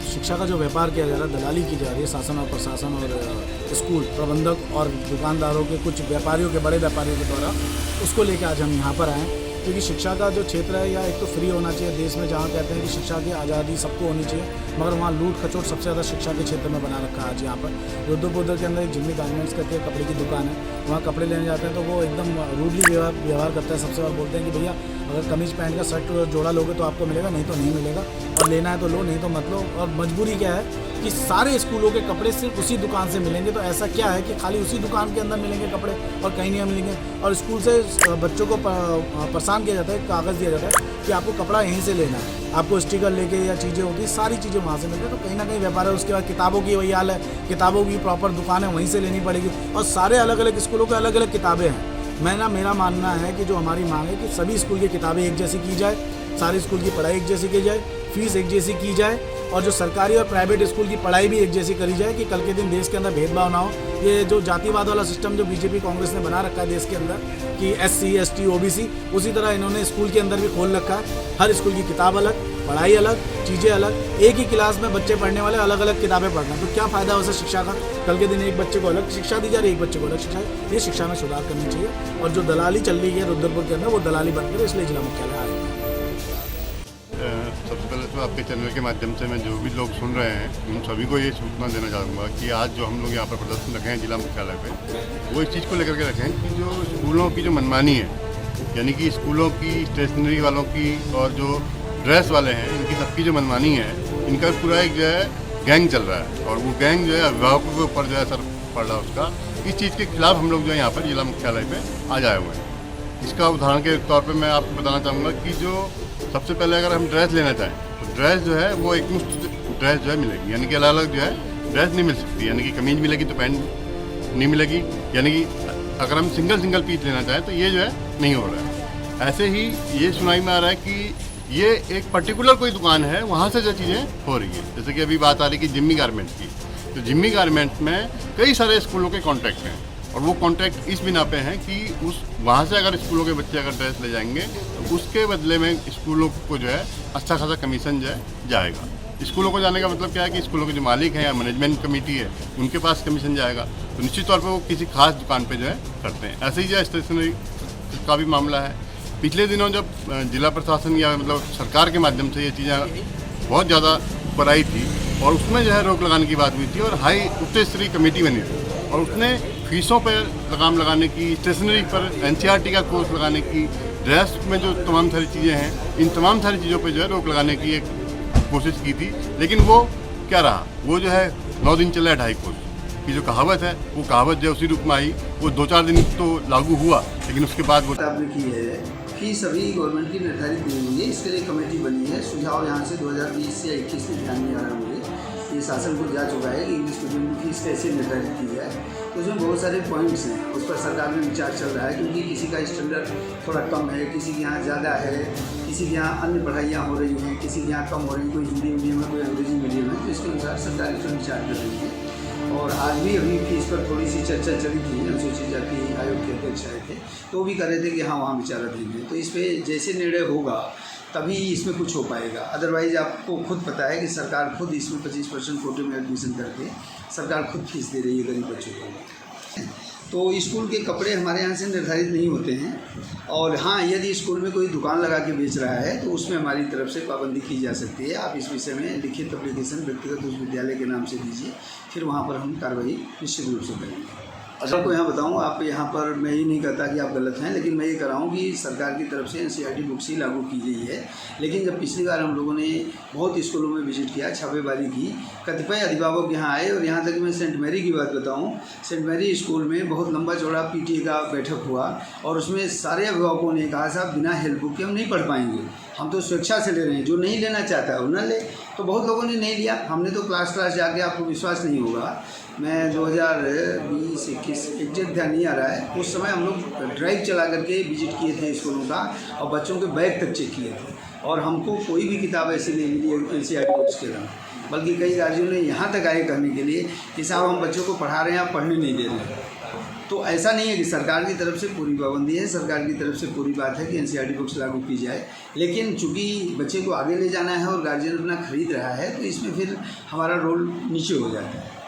शिक्षा का जो व्यापार किया जा रहा है, दलाली की जा रही है शासन और प्रशासन और स्कूल प्रबंधक और दुकानदारों के, कुछ व्यापारियों के, बड़े व्यापारियों के द्वारा, उसको लेकर आज हम यहाँ पर आए। क्योंकि शिक्षा का जो क्षेत्र है या एक तो फ्री होना चाहिए देश में, जहाँ कहते हैं कि शिक्षा की आज़ादी सबको होनी चाहिए, मगर वहाँ लूट खचोट सबसे ज़्यादा शिक्षा के क्षेत्र में बना रखा है। आज यहाँ पर रुद्रपुर के अंदर एक जिम्मी गारमेंट्स करके कपड़े की दुकान है, वहाँ कपड़े लेने जाते हैं तो वो एकदम रूडली व्यवहार करता है। सबसे बार बोलते हैं कि भैया अगर कमीज पैंट का शर्ट जोड़ा लोगे तो आपको मिलेगा, नहीं तो नहीं मिलेगा, और लेना है तो लो, नहीं तो मत लो। और मजबूरी क्या है कि सारे स्कूलों के कपड़े सिर्फ उसी दुकान से मिलेंगे। तो ऐसा क्या है कि खाली उसी दुकान के अंदर मिलेंगे कपड़े और कहीं नहीं मिलेंगे। और स्कूल से बच्चों को परेशान किया जाता है, कागज़ दिया जाता है कि आपको कपड़ा यहीं से लेना है, आपको स्टिकर लेके या चीज़ें होती है, सारी चीज़ें वहाँ से मिलती है। तो कहीं ना कहीं व्यापार है। उसके बाद किताबों की वही हाल है, किताबों की प्रॉपर दुकान है, वहीं से लेनी पड़ेगी। और सारे अलग अलग स्कूलों के अलग अलग किताबें हैं। मेरा मानना है कि जो हमारी मांग है कि सभी स्कूल की किताबें एक जैसी की जाए, सारी स्कूल की पढ़ाई एक जैसी की जाए, फीस एक जैसी की जाए, और जो सरकारी और प्राइवेट स्कूल की पढ़ाई भी एक जैसी करी जाए, कि कल के दिन देश के अंदर भेदभाव ना हो। ये जो जातिवाद वाला सिस्टम जो बीजेपी कांग्रेस ने बना रखा है देश के अंदर कि SC ST OBC, उसी तरह इन्होंने स्कूल के अंदर भी खोल रखा है। हर स्कूल की किताब अलग, पढ़ाई अलग, चीज़ें अलग। एक ही क्लास में बच्चे पढ़ने वाले अलग अलग किताबें पढ़ना, तो क्या फ़ायदा है उसे शिक्षा का? कल के दिन एक बच्चे को अलग शिक्षा दी जा रही है, एक बच्चे को अलग शिक्षा। ये शिक्षा में सुधार करनी चाहिए। और जो दलाली चल रही है रुद्रपुर के अंदर, वो दलाली बंद करे, इसलिए जिला मुख्यालय आए। सबसे पहले तो आपके चैनल के माध्यम से मैं जो भी लोग सुन रहे हैं उन सभी को ये सूचना देना चाहूँगा कि आज जो हम लोग यहाँ पर प्रदर्शन रखे हैं जिला मुख्यालय पे, वो इस चीज़ को लेकर के रखे हैं कि जो स्कूलों की जो मनमानी है, यानी कि स्कूलों की स्टेशनरी वालों की और जो ड्रेस वाले हैं, इनकी सबकी जो मनमानी है, इनका पूरा एक जो है गैंग चल रहा है। और वो गैंग जो है अभिभावकों के ऊपर जो है असर पड़ रहा है उसका। इस चीज़ के खिलाफ हम लोग जो है यहाँ पर जिला मुख्यालय पर आज आए हुए हैं। इसका उदाहरण के तौर पर मैं आपको बताना चाहूँगा कि जो सबसे पहले अगर हम ड्रेस लेना चाहें तो ड्रेस जो है वो एक मुफ्त ड्रेस जो है मिलेगी, यानी कि अलग अलग जो है ड्रेस नहीं मिल सकती। यानी कि कमीज मिलेगी तो पैंट नहीं मिलेगी। यानी कि अगर हम सिंगल पीस लेना चाहें तो ये जो है नहीं हो रहा है। ऐसे ही ये सुनाई में आ रहा है कि ये एक पर्टिकुलर कोई दुकान है, वहाँ से जो चीज़ें हो रही है। जैसे कि अभी बात आ रही कि जिम्मी गारमेंट्स की, तो जिम्मी गारमेंट्स में कई सारे स्कूलों के कॉन्ट्रैक्ट हैं, और वो कॉन्ट्रैक्ट इस बिना पे हैं कि उस वहाँ से अगर स्कूलों के बच्चे अगर ड्रेस ले जाएंगे तो उसके बदले में स्कूलों को जो है अच्छा खासा कमीशन जो है जाएगा। स्कूलों को जाने का मतलब क्या है कि स्कूलों के जो मालिक हैं या मैनेजमेंट कमेटी है उनके पास कमीशन जाएगा। तो निश्चित तौर पर वो किसी खास दुकान पर जो है करते हैं। ऐसे ही जो स्टेशनरी का भी मामला है। पिछले दिनों जब जिला प्रशासन या मतलब सरकार के माध्यम से ये चीज़ें बहुत ज़्यादा ऊपर आई थी और उसमें जो है रोक लगाने की बात हुई थी, और हाई उच्च स्तरीय कमेटी बनी थी, और उसने फीसों पर लगाम लगाने की, स्टेशनरी पर NCERT का कोर्स लगाने की, ड्रेस में जो तमाम सारी चीज़ें हैं, इन तमाम सारी चीज़ों पे जो है रोक लगाने की एक कोशिश की थी। लेकिन वो क्या रहा, वो जो है 9 दिन चला 2.5 कोर्स की जो कहावत है, वो कहावत जो उसी रूप में आई, वो 2-4 दिन तो लागू हुआ, लेकिन उसके बाद वो आपने की है फीस अभी गवर्नमेंट की निर्धारित नहीं हुई है। इसके लिए कमेटी बनी है। सुझाव यहाँ से 2020 से 21 में ध्यान नहीं आ रहा मुझे, ये शासन को जा चुका है कि इंग्लिश मीडियम की फीस कैसे निर्धारित की जाए। तो उसमें बहुत सारे पॉइंट्स हैं, उस पर सरकार में विचार चल रहा है। क्योंकि किसी का स्टैंडर्ड थोड़ा कम है, किसी के यहाँ ज़्यादा है, किसी के यहाँ अन्य पढ़ाइयाँ हो रही हैं, किसी के यहाँ कम हो रही हैं, कोई हिंदी मीडियम है, कोई अंग्रेजी मीडियम है। तो इसके अनुसार सरकार इसमें विचार कर रही है। और आज भी अभी फीस पर थोड़ी सी चर्चा चली थी, अनुसूचित जाति आयोग के अध्यक्ष आए थे, तो वो भी कर रहे थे कि हाँ वहाँ विचाराधीन है। तो इस पर जैसे निर्णय होगा तभी इसमें कुछ हो पाएगा। अदरवाइज़ आपको खुद पता है कि सरकार खुद इसमें 25% कोटे में एडमिशन करके सरकार खुद फीस दे रही है गरीब बच्चों को। तो स्कूल के कपड़े हमारे यहाँ से निर्धारित नहीं होते हैं। और हाँ, यदि स्कूल में कोई दुकान लगा के बेच रहा है तो उसमें हमारी तरफ से पाबंदी की जा सकती है। आप इस विषय में लिखित एप्लीकेशन व्यक्तिगत उस विद्यालय के नाम से दीजिए, फिर वहाँ पर हम कार्रवाई निश्चित रूप से करेंगे। आपको यहाँ बताऊँ, आप यहाँ पर मैं ही नहीं कहता कि आप गलत हैं, लेकिन मैं ये कह रहा हूँ कि सरकार की तरफ से NCERT बुक्स ही लागू की गई है। लेकिन जब पिछली बार हम लोगों ने बहुत स्कूलों में विजिट किया, छापेमारी की, कतिपय अभिभावक यहाँ आए, और यहाँ तक कि मैं सेंट मैरी की बात बताऊँ, सेंट मैरी स्कूल में बहुत लंबा चौड़ा PTA का बैठक हुआ, और उसमें सारे अभिभावकों ने कहा साहब बिना हेल्प बुक के हम नहीं पढ़ पाएंगे, हम तो स्वेच्छा से ले रहे हैं, जो नहीं लेना चाहता है वो न ले। तो बहुत लोगों ने नहीं लिया। हमने तो क्लास जाके, आपको विश्वास नहीं होगा, मैं 2020-21 एग्जैक्ट ध्यान नहीं आ रहा है, उस समय हम लोग ड्राइव चला करके विजिट किए थे स्कूलों का, और बच्चों के बैग तक चेक किए थे, और हमको कोई भी किताब ऐसी नहीं मिली NCERT बुक्स के नाम। बल्कि कई राज्यों ने यहाँ तक आए कहने के लिए कि साहब हम बच्चों को पढ़ा रहे हैं, आप पढ़ने नहीं दे रहे हैं। तो ऐसा नहीं है कि सरकार की तरफ से पूरी पाबंदी है, सरकार की तरफ से पूरी बात है कि एनसीईआरटी बुक्स लागू की जाए, लेकिन चूंकि बच्चे को आगे ले जाना है और गार्जियन अपना खरीद रहा है तो इसमें फिर हमारा रोल नीचे हो जाता है।